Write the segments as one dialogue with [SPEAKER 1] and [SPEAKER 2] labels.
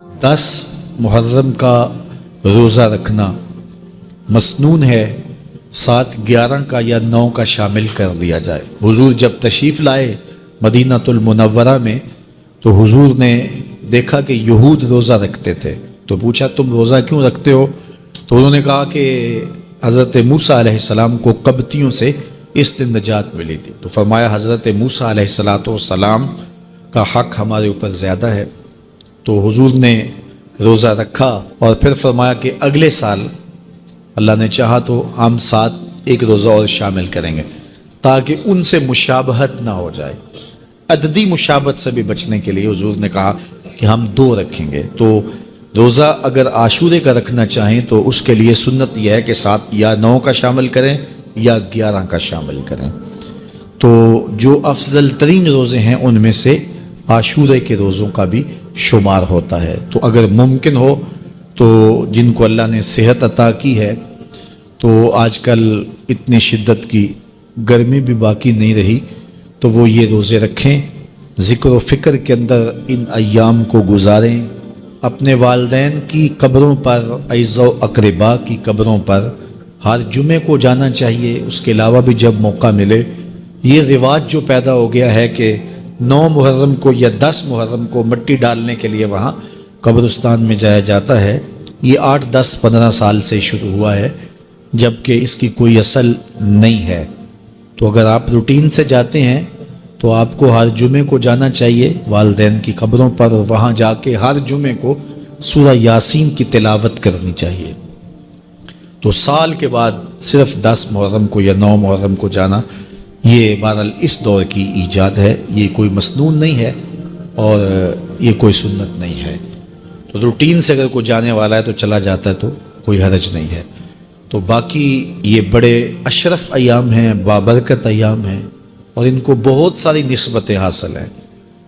[SPEAKER 1] 10 मुहर्रम का रोज़ा रखना मसनून है, 7, 11 का या 9 का शामिल कर दिया जाए। हुजूर जब तशरीफ़ लाए मदीनातुल मुनव्वरा में तो हुजूर ने देखा कि यहूद रोज़ा रखते थे, तो पूछा तुम रोज़ा क्यों रखते हो? तो उन्होंने कहा कि हज़रत मूसा अलैहिस्सलाम को कब्तियों से इस दिन निजात मिली थी। तो फरमाया हज़रत मूसा अलैहिस्सलाम का हक़ हमारे ऊपर ज़्यादा है। तो हुजूर ने रोज़ा रखा और फिर फरमाया कि अगले साल अल्लाह ने चाहा तो हम 7 एक रोज़ा और शामिल करेंगे ताकि उनसे मुशाबहत ना हो जाए। अददी मुशाबहत से भी बचने के लिए हुजूर ने कहा कि हम 2 रखेंगे। तो रोज़ा अगर आशूरे का रखना चाहें तो उसके लिए सुन्नत यह है कि 7 या 9 का शामिल करें या 11 का शामिल करें। तो जो अफजल तरीन रोज़े हैं उनमें से आशूरे के रोज़ों का भी शुमार होता है। तो अगर मुमकिन हो तो जिनको अल्लाह ने सेहत अता की है, तो आजकल इतनी शिद्दत की गर्मी भी बाकी नहीं रही, तो वो ये रोज़े रखें, ज़िक्र व फ़िक्र के अंदर इन अय्याम को गुजारें। अपने वालिदैन की कब्रों पर, अइज़्ज़ो अक़रबा की कब्रों पर हर जुमे को जाना चाहिए। उसके अलावा भी जब मौका मिले, ये रिवाज जो पैदा हो गया है कि 9 मुहर्रम को या 10 मुहर्रम को मिट्टी डालने के लिए वहाँ कब्रिस्तान में जाया जाता है, ये 8, 10, 15 साल से शुरू हुआ है, जबकि इसकी कोई असल नहीं है। तो अगर आप रूटीन से जाते हैं तो आपको हर जुमे को जाना चाहिए वालिदैन की कब्रों पर, और वहाँ जाके हर जुमे को सूरह यासीन की तिलावत करनी चाहिए। तो साल के बाद सिर्फ 10 मुहर्रम को या 9 मुहर्रम को जाना, ये बहरहाल इस दौर की ईजाद है, ये कोई मसनून नहीं है और ये कोई सुन्नत नहीं है। तो रूटीन से अगर कोई जाने वाला है तो चला जाता है तो कोई हरज नहीं है। तो बाकी ये बड़े अशरफ अयाम हैं, बाबरकत अयाम हैं और इनको बहुत सारी निस्बतें हासिल हैं।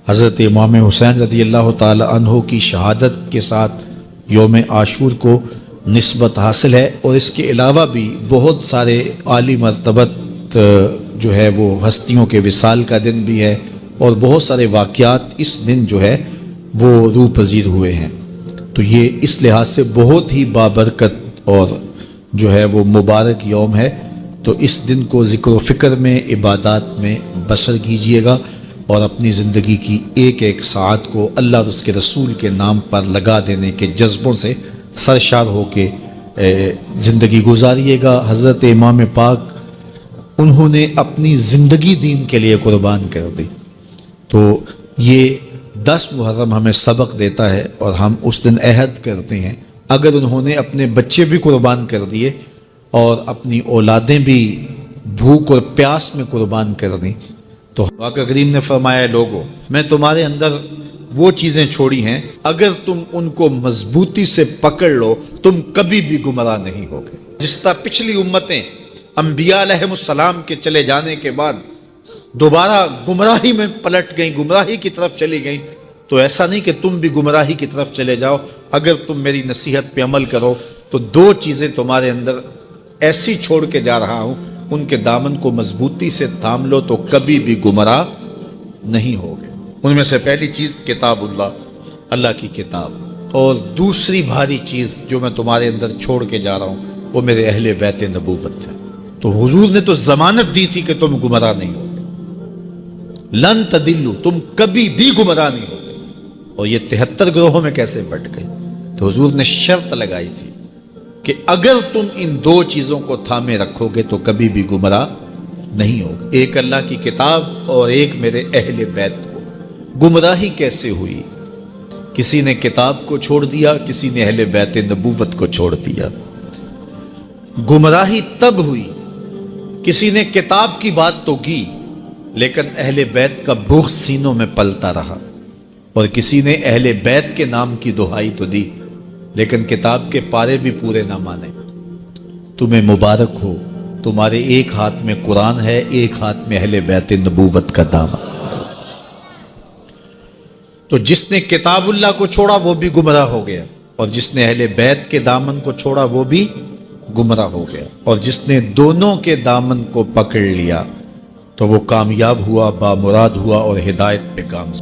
[SPEAKER 1] हज़रत इमाम हुसैन रज़ियल्लाहु ताला अन्हु की शहादत के साथ यौम आशूर को निस्बत हासिल है, और इसके अलावा भी बहुत सारे आली मर्तबत जो है वो हस्तियों के विसाल का दिन भी है, और बहुत सारे वाक़यात इस दिन जो है वो रूह पजीर हुए हैं। तो ये इस लिहाज से बहुत ही बाबरकत और जो है वो मुबारक यौम है। तो इस दिन को ज़िक्र व फ़िक्र में, इबादत में बसर कीजिएगा और अपनी ज़िंदगी की एक एक सात को अल्लाह और उसके रसूल के नाम पर लगा देने के जज्बों से सरशार होके ज़िंदगी गुजारिएगा। हज़रत इमाम पाक उन्होंने अपनी ज़िंदगी दीन के लिए कुर्बान कर दी। तो ये 10 मुहर्रम हमें सबक देता है और हम उस दिन अहद करते हैं, अगर उन्होंने अपने बच्चे भी कुर्बान कर दिए और अपनी औलादें भी भूख और प्यास में कुर्बान कर दी, तो आका करीम ने फरमाया, लोगों मैं तुम्हारे अंदर वो चीज़ें छोड़ी हैं, अगर तुम उनको मजबूती से पकड़ लो तुम कभी भी गुमराह नहीं होगे। जिस तरह पिछली उम्मतें अंबिया अलैहिमुस्सलाम के चले जाने के बाद दोबारा गुमराही में पलट गई, गुमराही की तरफ चली गई, तो ऐसा नहीं कि तुम भी गुमराही की तरफ चले जाओ। अगर तुम मेरी नसीहत पे अमल करो तो 2 चीज़ें तुम्हारे अंदर ऐसी छोड़ के जा रहा हूं, उनके दामन को मजबूती से थाम लो तो कभी भी गुमराह नहीं होगे। उनमें से पहली चीज़ किताबुल्लाह, अल्लाह की किताब, और दूसरी भारी चीज़ जो मैं तुम्हारे अंदर छोड़ के जा रहा हूं वो मेरे अहले बैत नबूवत है। तो हुजूर ने तो जमानत दी थी कि तुम गुमराह नहीं होगे, लन तदिल्लु, तुम कभी भी गुमराह नहीं होगे। और ये 73 ग्रोहों में कैसे बट गए? तो हुजूर ने शर्त लगाई थी कि अगर तुम इन 2 चीज़ों को थामे रखोगे तो कभी भी गुमराह नहीं होगे, एक अल्लाह की किताब और एक मेरे अहले बैत को। गुमराही कैसे हुई? किसी ने किताब को छोड़ दिया, किसी ने अहले बैत नबूवत को छोड़ दिया। गुमराही तब हुई, किसी ने किताब की बात तो की लेकिन अहले बैत का बुग़्ज़ सीनों में पलता रहा, और किसी ने अहले बैत के नाम की दुहाई तो दी लेकिन किताब के पारे भी पूरे ना माने। तुम्हें मुबारक हो, तुम्हारे एक हाथ में कुरान है, एक हाथ में अहले बैत नबूवत का दामन। तो जिसने किताबुल्लाह को छोड़ा वो भी गुमराह हो गया, और जिसने अहले बैत के दामन को छोड़ा वो भी गुमराह हो गया, और जिसने दोनों के दामन को पकड़ लिया तो वो कामयाब हुआ, बामुराद हुआ और हिदायत पे काम